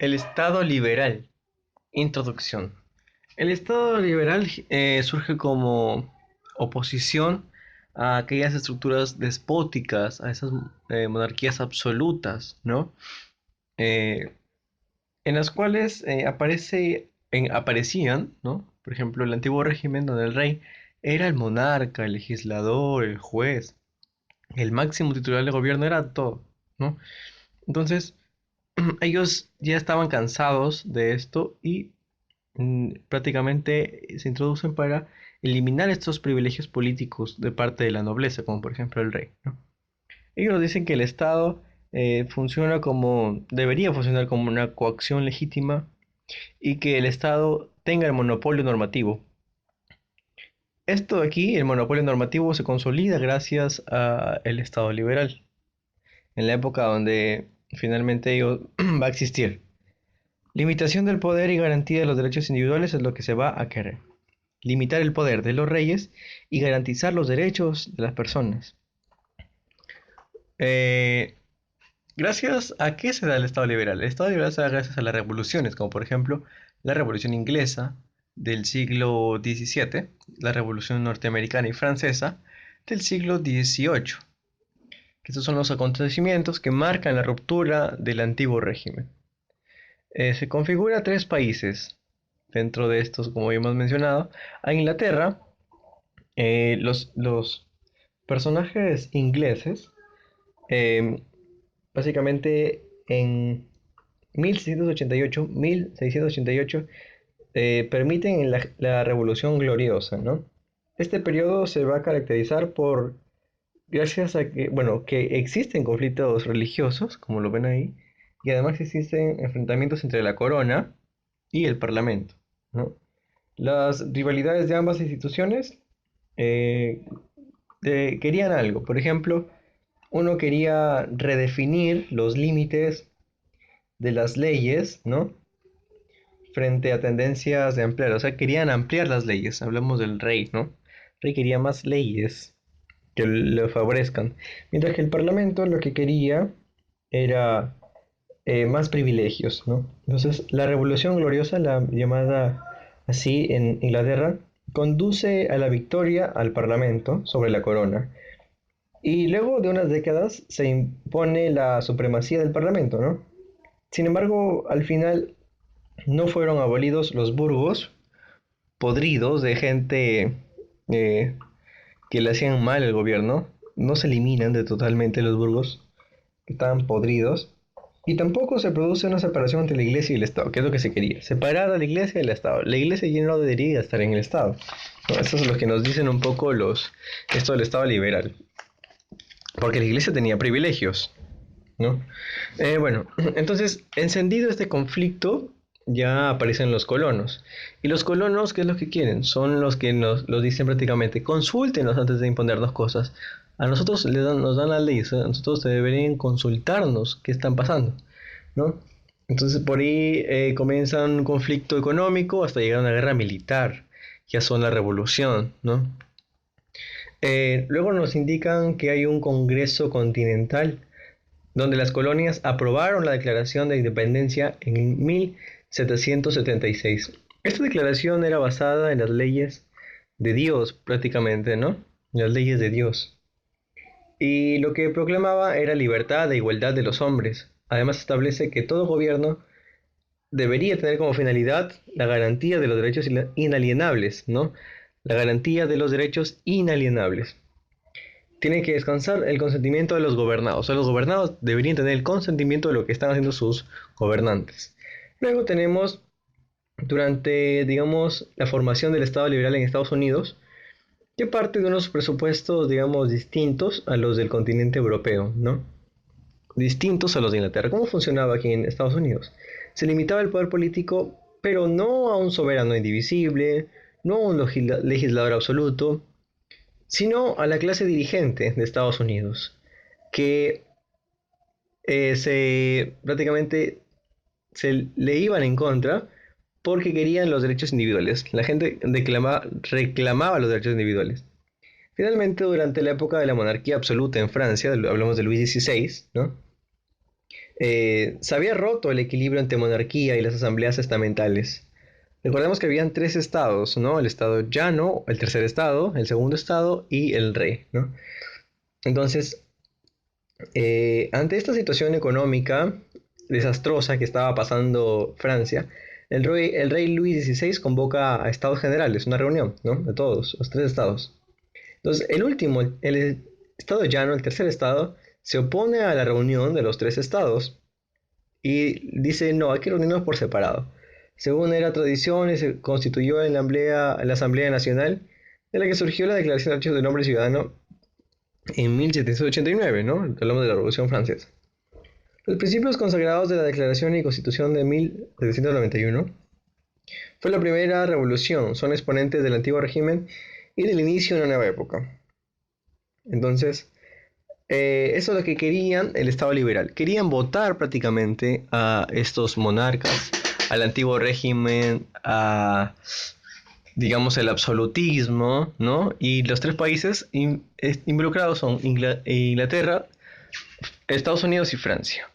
El Estado liberal. Introducción. El Estado liberal surge como oposición a aquellas estructuras despóticas, a esas monarquías absolutas, ¿no? Eh, en las cuales aparecían, ¿no? Por ejemplo, el antiguo régimen donde el rey era el monarca, el legislador, el juez, el máximo titular del gobierno era todo, ¿no? Entonces, ellos ya estaban cansados de esto y prácticamente se introducen para eliminar estos privilegios políticos de parte de la nobleza, como por ejemplo el rey, ¿no? Ellos dicen que el Estado debería funcionar como una coacción legítima y que el Estado tenga el monopolio normativo. Esto de aquí, el monopolio normativo, se consolida gracias al Estado liberal, en la época donde finalmente va a existir. Limitación del poder y garantía de los derechos individuales es lo que se va a querer. Limitar el poder de los reyes y garantizar los derechos de las personas. Eh, ¿Gracias a qué se da el Estado liberal? El Estado liberal se da gracias a las revoluciones, como por ejemplo la Revolución Inglesa del siglo XVII, la Revolución Norteamericana y Francesa del siglo XVIII. Estos son los acontecimientos que marcan la ruptura del antiguo régimen. Se configura tres países dentro de estos, como ya hemos mencionado. A Inglaterra, los personajes ingleses, eh, básicamente en 1688, permiten la Revolución Gloriosa, ¿no? Este periodo se va a caracterizar por, gracias a que, bueno, que existen conflictos religiosos, como lo ven ahí, y además existen enfrentamientos entre la corona y el parlamento, ¿no? Las rivalidades de ambas instituciones eh, querían algo. Por ejemplo, uno quería redefinir los límites de las leyes, ¿no? Frente a tendencias de ampliar. O sea, querían ampliar las leyes. Hablamos del rey, ¿no? El rey quería más leyes que le favorezcan. Mientras que el parlamento lo que quería era más privilegios, ¿no? Entonces, la Revolución Gloriosa, la llamada así en Inglaterra, conduce a la victoria al Parlamento sobre la corona. Y luego de unas décadas se impone la supremacía del Parlamento, ¿no? Sin embargo, al final no fueron abolidos los burgos podridos de gente eh, que le hacían mal al gobierno. No se eliminan de totalmente los burgos que estaban podridos. Y tampoco se produce una separación entre la iglesia y el Estado, que es lo que se quería. Separar a la iglesia del Estado. La iglesia ya no debería estar en el Estado, ¿no? Eso es lo que nos dicen un poco esto del Estado liberal. Porque la iglesia tenía privilegios, ¿no? Bueno, entonces, encendido este conflicto, ya aparecen los colonos. Y los colonos, ¿qué es lo que quieren? Son los que nos dicen prácticamente, consúltenos antes de imponernos cosas. A nosotros nos dan las leyes, a nosotros deberían consultarnos qué están pasando, ¿no? Entonces por ahí comienza un conflicto económico hasta llegar a una guerra militar, ya son la revolución, ¿no? Luego nos indican que hay un congreso continental donde las colonias aprobaron la Declaración de Independencia en 1776. Esta declaración era basada en las leyes de Dios prácticamente, ¿no? Las leyes de Dios. Y lo que proclamaba era libertad e igualdad de los hombres. Además establece que todo gobierno debería tener como finalidad la garantía de los derechos inalienables, ¿no? La garantía de los derechos inalienables. Tiene que descansar el consentimiento de los gobernados. O sea, los gobernados deberían tener el consentimiento de lo que están haciendo sus gobernantes. Luego tenemos, durante, digamos, la formación del Estado liberal en Estados Unidos, que parte de unos presupuestos, digamos, distintos a los del continente europeo, ¿no? Distintos a los de Inglaterra. ¿Cómo funcionaba aquí en Estados Unidos? Se limitaba el poder político, pero no a un soberano indivisible, no a un legislador absoluto, sino a la clase dirigente de Estados Unidos, que prácticamente se le iban en contra porque querían los derechos individuales. La gente reclamaba los derechos individuales. Finalmente, durante la época de la monarquía absoluta en Francia, hablamos de Luis XVI, ¿no? Se había roto el equilibrio entre monarquía y las asambleas estamentales. Recordemos que habían tres estados, ¿no? El estado llano, el tercer estado, el segundo estado y el rey, ¿no? Entonces, ante esta situación económica desastrosa que estaba pasando Francia, el rey Luis XVI convoca a estados generales, una reunión, ¿no? De todos, los tres estados. Entonces, el último, el estado llano, el tercer estado, se opone a la reunión de los tres estados y dice, no, hay que reunirnos por separado. Según era tradición, y se constituyó en la Asamblea Nacional, de la que surgió la Declaración de Derechos del Hombre y Ciudadano en 1789, ¿no? Hablamos de la Revolución Francesa. Los principios consagrados de la Declaración y Constitución de 1791 fue la primera revolución, son exponentes del antiguo régimen y del inicio de una nueva época. Entonces, eso es lo que querían el Estado liberal. Querían votar prácticamente a estos monarcas, al antiguo régimen, a, digamos, el absolutismo, ¿no? Y los tres países involucrados son Inglaterra, Estados Unidos y Francia.